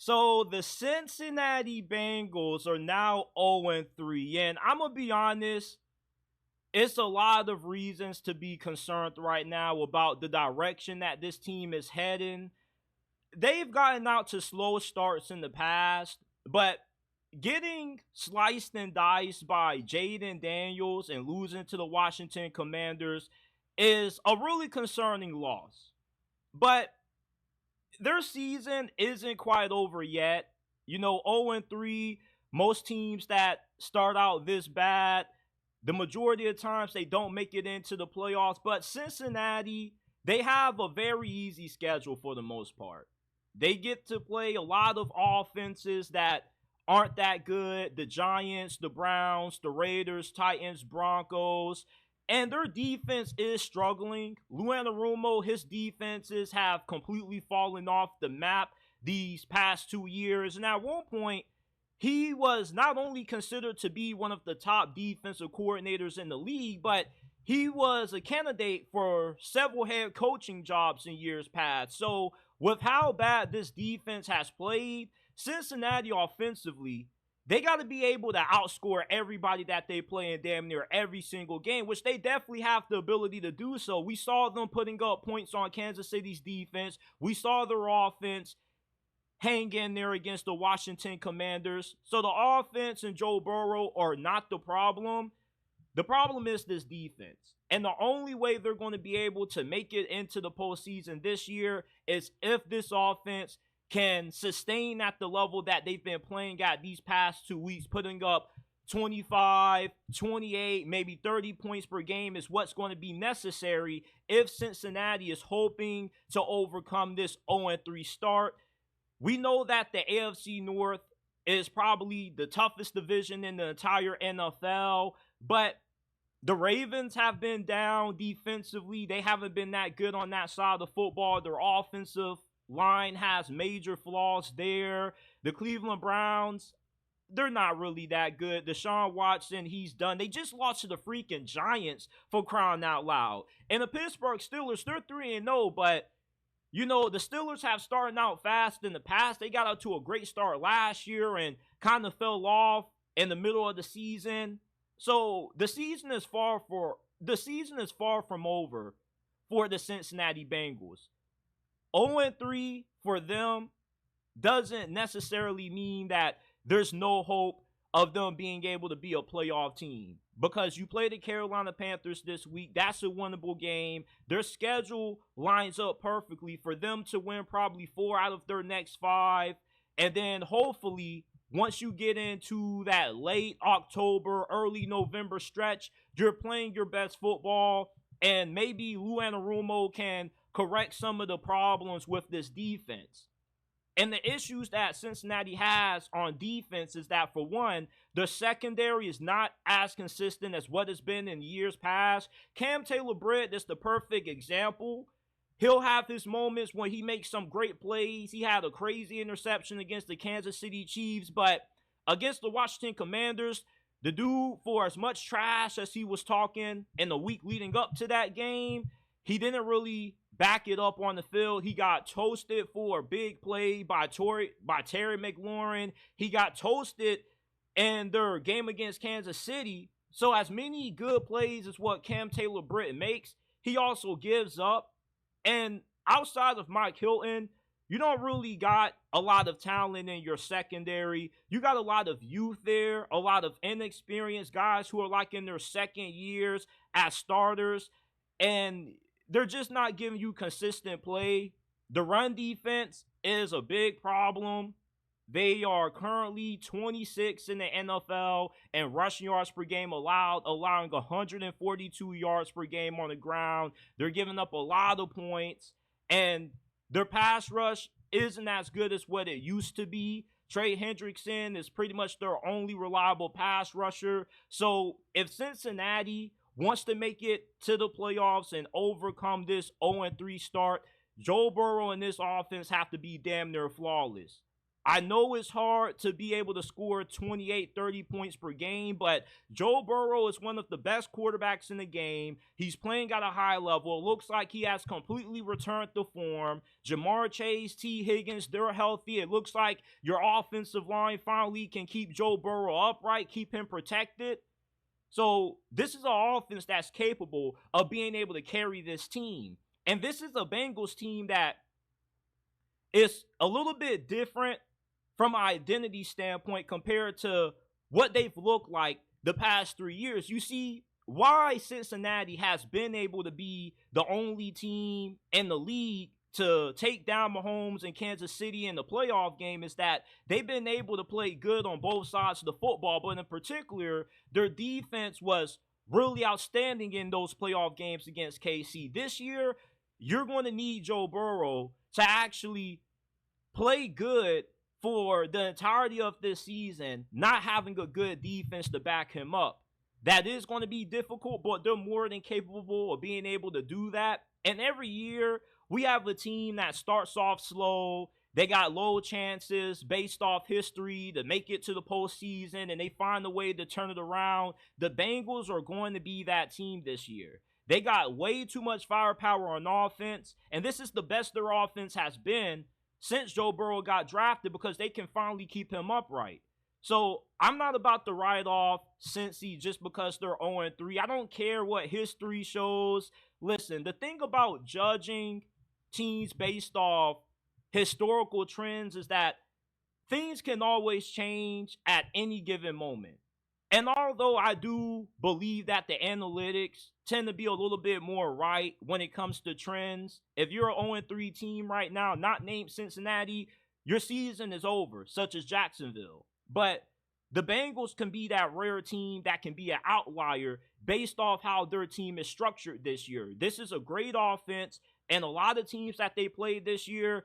So the Cincinnati Bengals are now 0-3. And I'm going to be honest, it's a lot of reasons to be concerned right now about the direction that this team is heading. They've gotten out to slow starts in the past, but getting sliced and diced by Jaden Daniels and losing to the Washington Commanders is a really concerning loss. But their season isn't quite over yet. 0-3, most teams that start out this bad, the majority of times they don't make it into the playoffs. But Cincinnati, they have a very easy schedule for the most part. They get to play a lot of offenses that aren't that good. The Giants, the Browns, the Raiders, Titans, Broncos. And their defense is struggling. Lou Anarumo, his defenses have completely fallen off the map these past 2 years. And at one point, he was not only considered to be one of the top defensive coordinators in the league, but he was a candidate for several head coaching jobs in years past. So with how bad this defense has played, Cincinnati offensively, they got to be able to outscore everybody that they play in damn near every single game, which they definitely have the ability to do so. We saw them putting up points on Kansas City's defense. We saw their offense hang in there against the Washington Commanders. So the offense and Joe Burrow are not the problem. The problem is this defense. And the only way they're going to be able to make it into the postseason this year is if this offense can sustain at the level that they've been playing at these past 2 weeks, putting up 25, 28, maybe 30 points per game is what's going to be necessary if Cincinnati is hoping to overcome this 0-3 start. We know that the AFC North is probably the toughest division in the entire NFL, but the Ravens have been down defensively. They haven't been that good on that side of the football. Their offensive line has major flaws there. The Cleveland Browns, they're not really that good. Deshaun Watson, he's done. They just lost to the freaking Giants, for crying out loud. And the Pittsburgh Steelers, they're 3-0, but the Steelers have started out fast in the past. They got out to a great start last year and kind of fell off in the middle of the season. So the season is far from over for the Cincinnati Bengals. 0-3 for them doesn't necessarily mean that there's no hope of them being able to be a playoff team, because you play the Carolina Panthers this week. That's a winnable game. Their schedule lines up perfectly for them to win probably 4 out of their next 5. And then hopefully, once you get into that late October, early November stretch, you're playing your best football, and maybe Lou Anarumo can correct some of the problems with this defense. And the issues that Cincinnati has on defense is that, for one, the secondary is not as consistent as what it's been in years past. Cam Taylor-Britt is the perfect example. He'll have his moments when he makes some great plays. He had a crazy interception against the Kansas City Chiefs, but against the Washington Commanders, the dude, for as much trash as he was talking in the week leading up to that game, he didn't really back it up on the field. He got toasted for a big play by Terry McLaurin. He got toasted in their game against Kansas City. So as many good plays as what Cam Taylor-Britt makes, he also gives up. And outside of Mike Hilton, you don't really got a lot of talent in your secondary. You got a lot of youth there, a lot of inexperienced guys who are like in their second years as starters. And they're just not giving you consistent play. The run defense is a big problem. They are currently 26 in the NFL in rushing yards per game allowed, allowing 142 yards per game on the ground. They're giving up a lot of points, and their pass rush isn't as good as what it used to be. Trey Hendrickson is pretty much their only reliable pass rusher. So if Cincinnati wants to make it to the playoffs and overcome this 0-3 start, Joe Burrow and this offense have to be damn near flawless. I know it's hard to be able to score 28, 30 points per game, but Joe Burrow is one of the best quarterbacks in the game. He's playing at a high level. It looks like he has completely returned to form. Jamar Chase, T. Higgins, they're healthy. It looks like your offensive line finally can keep Joe Burrow upright, keep him protected. So this is an offense that's capable of being able to carry this team. And this is a Bengals team that is a little bit different from an identity standpoint compared to what they've looked like the past 3 years. You see why Cincinnati has been able to be the only team in the league to take down Mahomes and Kansas City in the playoff game is that they've been able to play good on both sides of the football, but in particular, their defense was really outstanding in those playoff games against KC. This year, you're going to need Joe Burrow to actually play good for the entirety of this season, not having a good defense to back him up. That is going to be difficult, but they're more than capable of being able to do that. And every year, we have a team that starts off slow. They got low chances based off history to make it to the postseason, and they find a way to turn it around. The Bengals are going to be that team this year. They got way too much firepower on offense, and this is the best their offense has been since Joe Burrow got drafted because they can finally keep him upright. So I'm not about to write off Cincy just because they're 0-3. I don't care what history shows. Listen, the thing about judging teams based off historical trends is that things can always change at any given moment. And although I do believe that the analytics tend to be a little bit more right when it comes to trends, if you're an 0-3 team right now, not named Cincinnati, your season is over, such as Jacksonville. But the Bengals can be that rare team that can be an outlier based off how their team is structured this year. This is a great offense, and a lot of teams that they played this year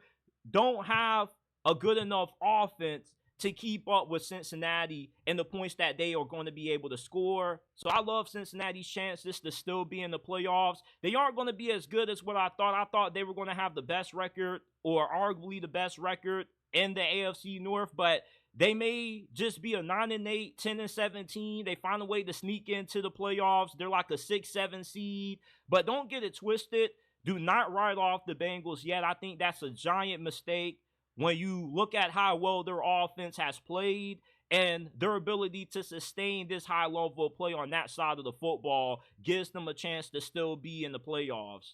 don't have a good enough offense to keep up with Cincinnati and the points that they are going to be able to score. So I love Cincinnati's chances to still be in the playoffs. They aren't going to be as good as what I thought. I thought they were going to have the best record, or arguably the best record in the AFC North, but they may just be a 9-8, 10-17. They find a way to sneak into the playoffs. They're like a 6-7 seed. But don't get it twisted. Do not write off the Bengals yet. I think that's a giant mistake when you look at how well their offense has played and their ability to sustain this high level of play on that side of the football gives them a chance to still be in the playoffs.